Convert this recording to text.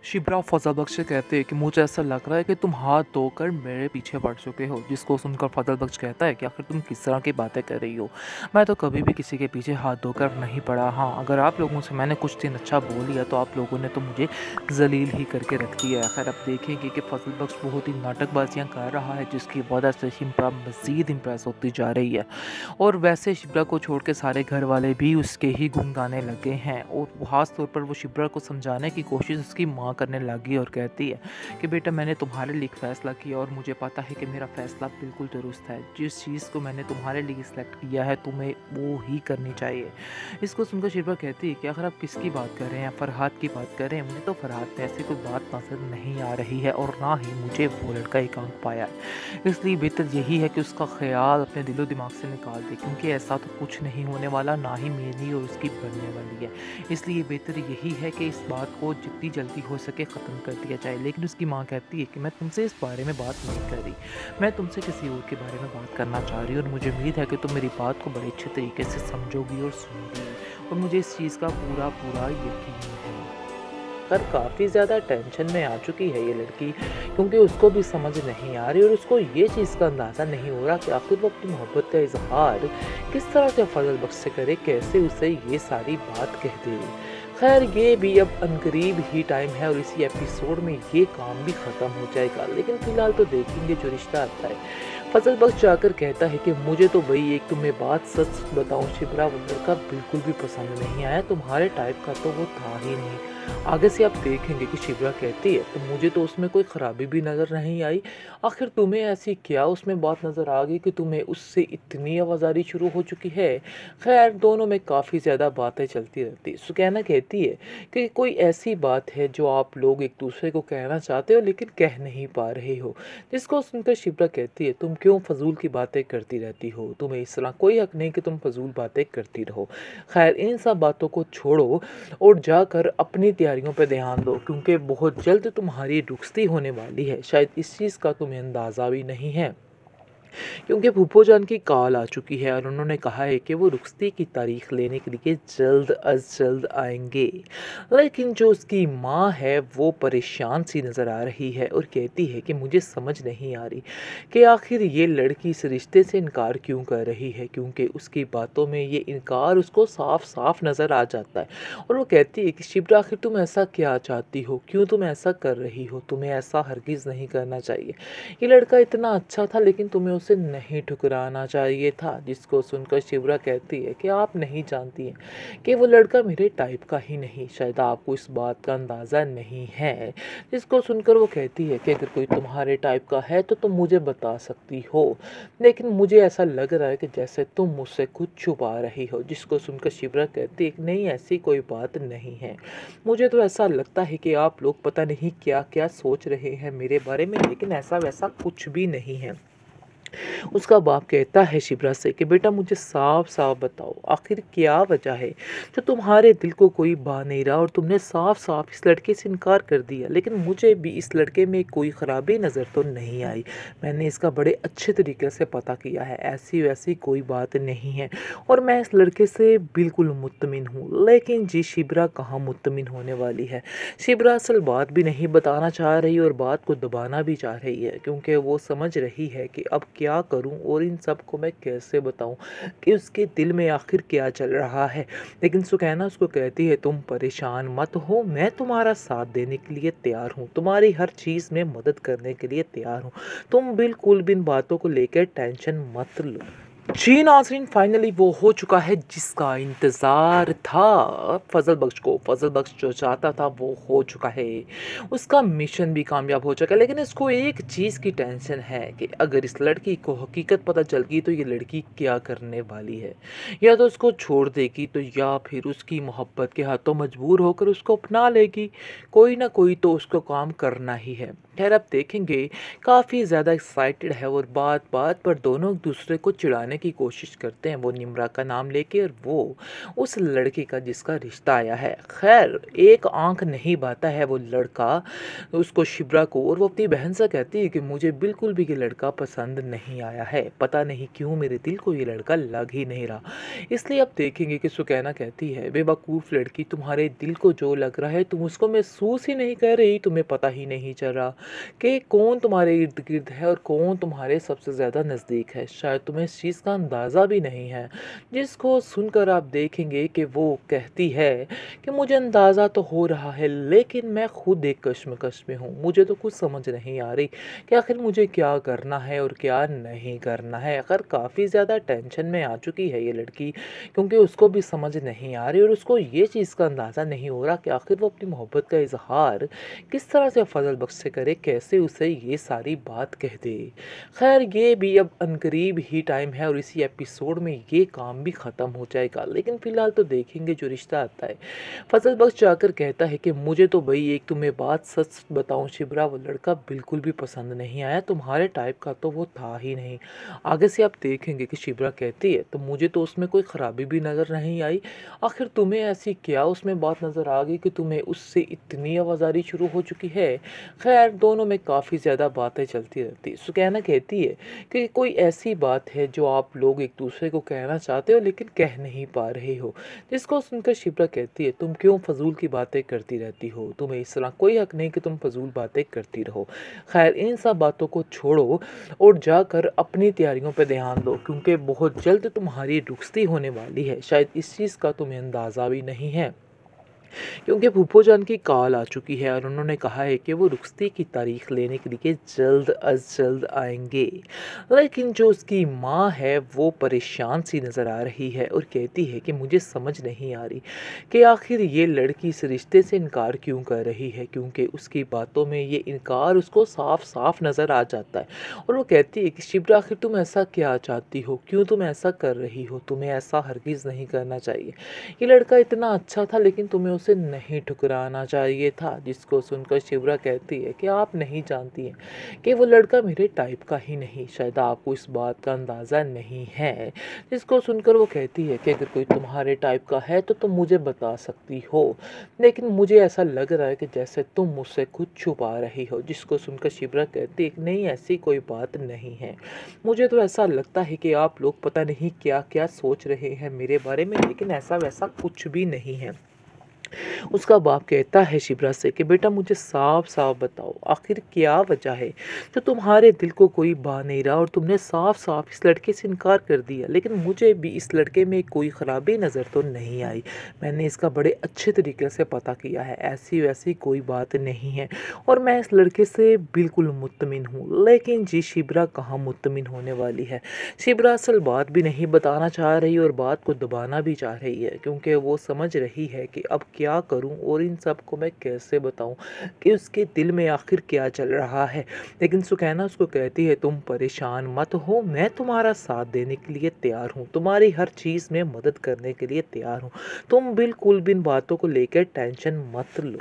शिब्रा फजल बख्श से कहते हैं कि मुझे ऐसा लग रहा है कि तुम हाथ धोकर मेरे पीछे पड़ चुके हो। जिसको सुनकर फजल बख्श कहता है कि आखिर तुम किस तरह की बातें कर रही हो, मैं तो कभी भी किसी के पीछे हाथ धोकर नहीं पड़ा। हाँ, अगर आप लोगों से मैंने कुछ दिन अच्छा बोल लिया तो आप लोगों ने तो मुझे जलील ही करके रख दिया है। खैर, अब देखेंगे कि फजल बख्श बहुत ही नाटकबाजियाँ कर रहा है, जिसकी वजह से शिब्रा मज़ीद इम्प्रेस होती जा रही है। और वैसे शिब्रा को छोड़ के सारे घर वाले भी उसके ही गुण गाने लगे हैं, और ख़ास तौर पर वो शिब्रा को समझाने की कोशिश उसकी माँ करने लगी और कहती है कि बेटा, मैंने तुम्हारे लिए एक फ़ैसला किया और मुझे पता है कि मेरा फ़ैसला बिल्कुल दुरुस्त है। जिस चीज़ को मैंने तुम्हारे लिए सिलेक्ट किया है तुम्हें वो ही करनी चाहिए। इसको सुनकर शिब्रा कहती है कि आखिर आप किसकी बात कर रहे हैं? फरहाद की बात कर रहे हैं? मुझे तो फरहाद में ऐसी कोई बात नज़र नहीं आ रही है, और ना ही मुझे वो लड़का एकांक पाया है। इसलिए बेहतर यही है कि उसका ख्याल अपने दिलो दिमाग से निकाल दे, क्योंकि ऐसा तो कुछ नहीं होने वाला, ना ही मेरी और उसकी बनने वाली है। इसलिए बेहतर यही है कि इस बात को जितनी जल्दी हो सके ख़त्म कर दिया जाए। लेकिन उसकी माँ कहती है कि मैं तुमसे इस बारे में बात नहीं कर रही, मैं तुमसे किसी और के बारे में बात करना चाह रही हूँ, और मुझे उम्मीद है कि तुम मेरी बात को बड़े अच्छे तरीके से समझोगी और सुनोगी, और मुझे इस चीज़ का पूरा पूरा यकीन है। पर काफ़ी ज़्यादा टेंशन में आ चुकी है ये लड़की, क्योंकि उसको भी समझ नहीं आ रही, और उसको ये चीज़ का अंदाज़ा नहीं हो रहा कि आखिर वो अपनी मोहब्बत का इजहार किस तरह से फजल बख्श से करे, कैसे उसे ये सारी बात कह दे। खैर, ये भी अब अनकरीब ही टाइम है और इसी एपिसोड में ये काम भी ख़त्म हो जाएगा। लेकिन फ़िलहाल तो देखेंगे जो रिश्ता आता है। फजल बख्श जाकर कहता है कि मुझे तो भाई एक तुम्हें बात सच बताऊं शिप्रा, वो लड़का बिल्कुल भी पसंद नहीं आया, तुम्हारे टाइप का तो वो था ही नहीं। आगे से आप देखेंगे कि शिप्रा कहती है तो मुझे तो उसमें कोई ख़राबी भी नज़र नहीं आई। आखिर तुम्हें ऐसी क्या उसमें बात नज़र आ गई कि तुम्हें उससे इतनी आवाज़ारी शुरू हो चुकी है। खैर, दोनों में काफ़ी ज़्यादा बातें चलती रहती। सुकैना कहती है कि कोई ऐसी बात है जो आप लोग एक दूसरे को कहना चाहते हो लेकिन कह नहीं पा रहे हो। जिसको सुनकर शिप्रा कहती है तुम क्यों फजूल की बातें करती रहती हो, तुम्हें इस तरह कोई हक नहीं कि तुम फजूल बातें करती रहो। खैर, इन सब बातों को छोड़ो और जाकर अपनी तैयारियों पर ध्यान दो, क्योंकि बहुत जल्द तुम्हारी रुखसती होने वाली है। शायद इस चीज़ का तुम्हें अंदाज़ा भी नहीं है, क्योंकि फूफो जान की कॉल आ चुकी है और उन्होंने कहा है कि वो रुखसती की तारीख लेने के लिए जल्द अज जल्द आएंगे। लेकिन जो उसकी माँ है वो परेशान सी नज़र आ रही है और कहती है कि मुझे समझ नहीं आ रही कि आखिर ये लड़की इस रिश्ते से इनकार क्यों कर रही है, क्योंकि उसकी बातों में ये इनकार उसको साफ साफ नज़र आ जाता है। और वो कहती है कि शिप्रा, आखिर तुम ऐसा क्या चाहती हो, क्यों तुम ऐसा कर रही हो, तुम्हें ऐसा हरगिज़ नहीं करना चाहिए। ये लड़का इतना अच्छा था लेकिन तुम्हें उसे नहीं ठुकराना चाहिए था। जिसको सुनकर शिवरा कहती है कि आप नहीं जानती हैं कि वो लड़का मेरे टाइप का ही नहीं, शायद आपको इस बात का अंदाज़ा नहीं है। जिसको सुनकर वो कहती है कि अगर कोई तुम्हारे टाइप का है तो तुम मुझे बता सकती हो, लेकिन मुझे ऐसा लग रहा है कि जैसे तुम मुझसे कुछ छुपा रही हो। जिसको सुनकर शिवरा कहती है नहीं, ऐसी कोई बात नहीं है, मुझे तो ऐसा लगता है कि आप लोग पता नहीं क्या क्या सोच रहे हैं मेरे बारे में, लेकिन ऐसा वैसा कुछ भी नहीं है। उसका बाप कहता है शिप्रा से कि बेटा, मुझे साफ साफ बताओ आखिर क्या वजह है जो तुम्हारे दिल को कोई बा नहीं रहा, और तुमने साफ साफ इस लड़के से इनकार कर दिया। लेकिन मुझे भी इस लड़के में कोई ख़राबी नज़र तो नहीं आई, मैंने इसका बड़े अच्छे तरीके से पता किया है, ऐसी वैसी कोई बात नहीं है, और मैं इस लड़के से बिल्कुल मुतमिन हूँ। लेकिन जी शिप्रा कहाँ मुतमिन होने वाली है। शिप्रा असल बात भी नहीं बताना चाह रही और बात को दबाना भी चाह रही है, क्योंकि वो समझ रही है कि अब क्या करूं और इन सब को मैं कैसे बताऊं कि उसके दिल में आखिर क्या चल रहा है। लेकिन सुकैना उसको कहती है तुम परेशान मत हो, मैं तुम्हारा साथ देने के लिए तैयार हूँ, तुम्हारी हर चीज़ में मदद करने के लिए तैयार हूँ, तुम बिल्कुल भी इन बातों को लेकर टेंशन मत लो। जी नाज़रीन, फाइनली वो हो चुका है जिसका इंतज़ार था फजल बख्श को। फजल बख्श जो चाहता था वो हो चुका है, उसका मिशन भी कामयाब हो चुका है। लेकिन इसको एक चीज़ की टेंशन है कि अगर इस लड़की को हकीकत पता चल गई तो ये लड़की क्या करने वाली है। या तो उसको छोड़ देगी, तो या फिर उसकी मोहब्बत के हाथों मजबूर होकर उसको अपना लेगी। कोई ना कोई तो उसको काम करना ही है। खैर आप देखेंगे काफ़ी ज़्यादा एक्साइटेड है और बात-बात पर दोनों एक-दूसरे को चिढ़ाने की कोशिश करते हैं। वो निम्रा का नाम लेके और वो उस लड़के का जिसका रिश्ता आया है। खैर एक आँख नहीं बाता है वो लड़का उसको शिप्रा को और वो अपनी बहन से कहती है कि मुझे बिल्कुल भी ये लड़का पसंद नहीं आया है। पता नहीं क्यों मेरे दिल को ये लड़का लग ही नहीं रहा। इसलिए आप देखेंगे कि सुकैना कहती है बेवकूफ़ लड़की तुम्हारे दिल को जो लग रहा है तुम उसको महसूस ही नहीं कर रही, तुम्हें पता ही नहीं चल रहा कि कौन तुम्हारे इर्द-गिर्द है और कौन तुम्हारे सबसे ज़्यादा नज़दीक है। शायद तुम्हें इस चीज़ का अंदाज़ा भी नहीं है। जिसको सुनकर आप देखेंगे कि वो कहती है कि मुझे अंदाज़ा तो हो रहा है लेकिन मैं खुद एक कश्मकश में हूँ। मुझे तो कुछ समझ नहीं आ रही कि आखिर मुझे क्या करना है और क्या नहीं करना है। आखिर काफ़ी ज़्यादा टेंशन में आ चुकी है ये लड़की क्योंकि उसको भी समझ नहीं आ रही और उसको ये चीज़ का अंदाज़ा नहीं हो रहा कि आखिर वो अपनी मोहब्बत का इज़हार किस तरह से फजल बख्श से करे, कैसे उसे ये सारी बात कह दे। खैर ये भी अब अनकरीब ही टाइम है और इसी एपिसोड में ये काम भी ख़त्म हो जाएगा। लेकिन फ़िलहाल तो देखेंगे जो रिश्ता आता है। फजल बख्श जाकर कहता है कि मुझे तो भई एक तुम्हें बात सच बताऊँ शिब्रा, वो लड़का बिल्कुल भी पसंद नहीं आया, तुम्हारे टाइप का तो वो था ही नहीं। आगे से आप देखेंगे कि शिब्रा कहती है तो मुझे तो उसमें कोई ख़राबी भी नज़र नहीं आई। आखिर तुम्हें ऐसी क्या उसमें बात नज़र आ गई कि तुम्हें उससे इतनी आवाज़ारी शुरू हो चुकी है। खैर दोनों में काफ़ी ज़्यादा बातें चलती रहती। सुकैना कहती है कि कोई ऐसी बात है जो आप लोग एक दूसरे को कहना चाहते हो लेकिन कह नहीं पा रहे हो। जिसको सुनकर शिप्रा कहती है तुम क्यों फजूल की बातें करती रहती हो, तुम्हें इस तरह कोई हक नहीं कि तुम फजूल बातें करती रहो। खैर इन सब बातों को छोड़ो और जाकर अपनी तैयारियों पर ध्यान दो क्योंकि बहुत जल्द तुम्हारी रुखसती होने वाली है। शायद इस चीज़ का तुम्हें अंदाज़ा भी नहीं है क्योंकि फूफो जान की कॉल आ चुकी है और उन्होंने कहा है कि वो रुखसती की तारीख लेने के लिए जल्द अज जल्द आएंगे। लेकिन जो उसकी माँ है वो परेशान सी नज़र आ रही है और कहती है कि मुझे समझ नहीं आ रही कि आखिर ये लड़की इस रिश्ते से इनकार क्यों कर रही है क्योंकि उसकी बातों में ये इनकार उसको साफ साफ नज़र आ जाता है। और वो कहती है कि शिप्रा आखिर तुम ऐसा क्या चाहती हो, क्यों तुम ऐसा कर रही हो, तुम्हें ऐसा हरगिज़ नहीं करना चाहिए। ये लड़का इतना अच्छा था लेकिन तुम्हें उसे नहीं ठुकराना चाहिए था। जिसको सुनकर शिवरा कहती है कि आप नहीं जानती हैं कि वो लड़का मेरे टाइप का ही नहीं, शायद आपको इस बात का अंदाज़ा नहीं है। जिसको सुनकर वो कहती है कि अगर कोई तुम्हारे टाइप का है तो तुम मुझे बता सकती हो, लेकिन मुझे ऐसा लग रहा है कि जैसे तुम मुझसे कुछ छुपा रही हो। जिसको सुनकर शिवरा कहती है नहीं ऐसी कोई बात नहीं है, मुझे तो ऐसा लगता है कि आप लोग पता नहीं क्या क्या सोच रहे हैं मेरे बारे में, लेकिन ऐसा वैसा कुछ भी नहीं है। उसका बाप कहता है शिप्रा से कि बेटा मुझे साफ साफ बताओ आखिर क्या वजह है जो तुम्हारे दिल को कोई बा नहीं रहा और तुमने साफ साफ इस लड़के से इनकार कर दिया। लेकिन मुझे भी इस लड़के में कोई ख़राबी नज़र तो नहीं आई, मैंने इसका बड़े अच्छे तरीके से पता किया है, ऐसी वैसी कोई बात नहीं है और मैं इस लड़के से बिल्कुल मुतमिन हूँ। लेकिन जी शिप्रा कहाँ मुतमिन होने वाली है। शिप्रा असल बात भी नहीं बताना चाह रही और बात को दबाना भी चाह रही है क्योंकि वो समझ रही है कि अब क्या करूं और इन सब को मैं कैसे बताऊं कि उसके दिल में आखिर क्या चल रहा है। लेकिन सुकैना उसको कहती है तुम परेशान मत हो, मैं तुम्हारा साथ देने के लिए तैयार हूँ, तुम्हारी हर चीज़ में मदद करने के लिए तैयार हूँ, तुम बिल्कुल भी इन बातों को लेकर टेंशन मत लो।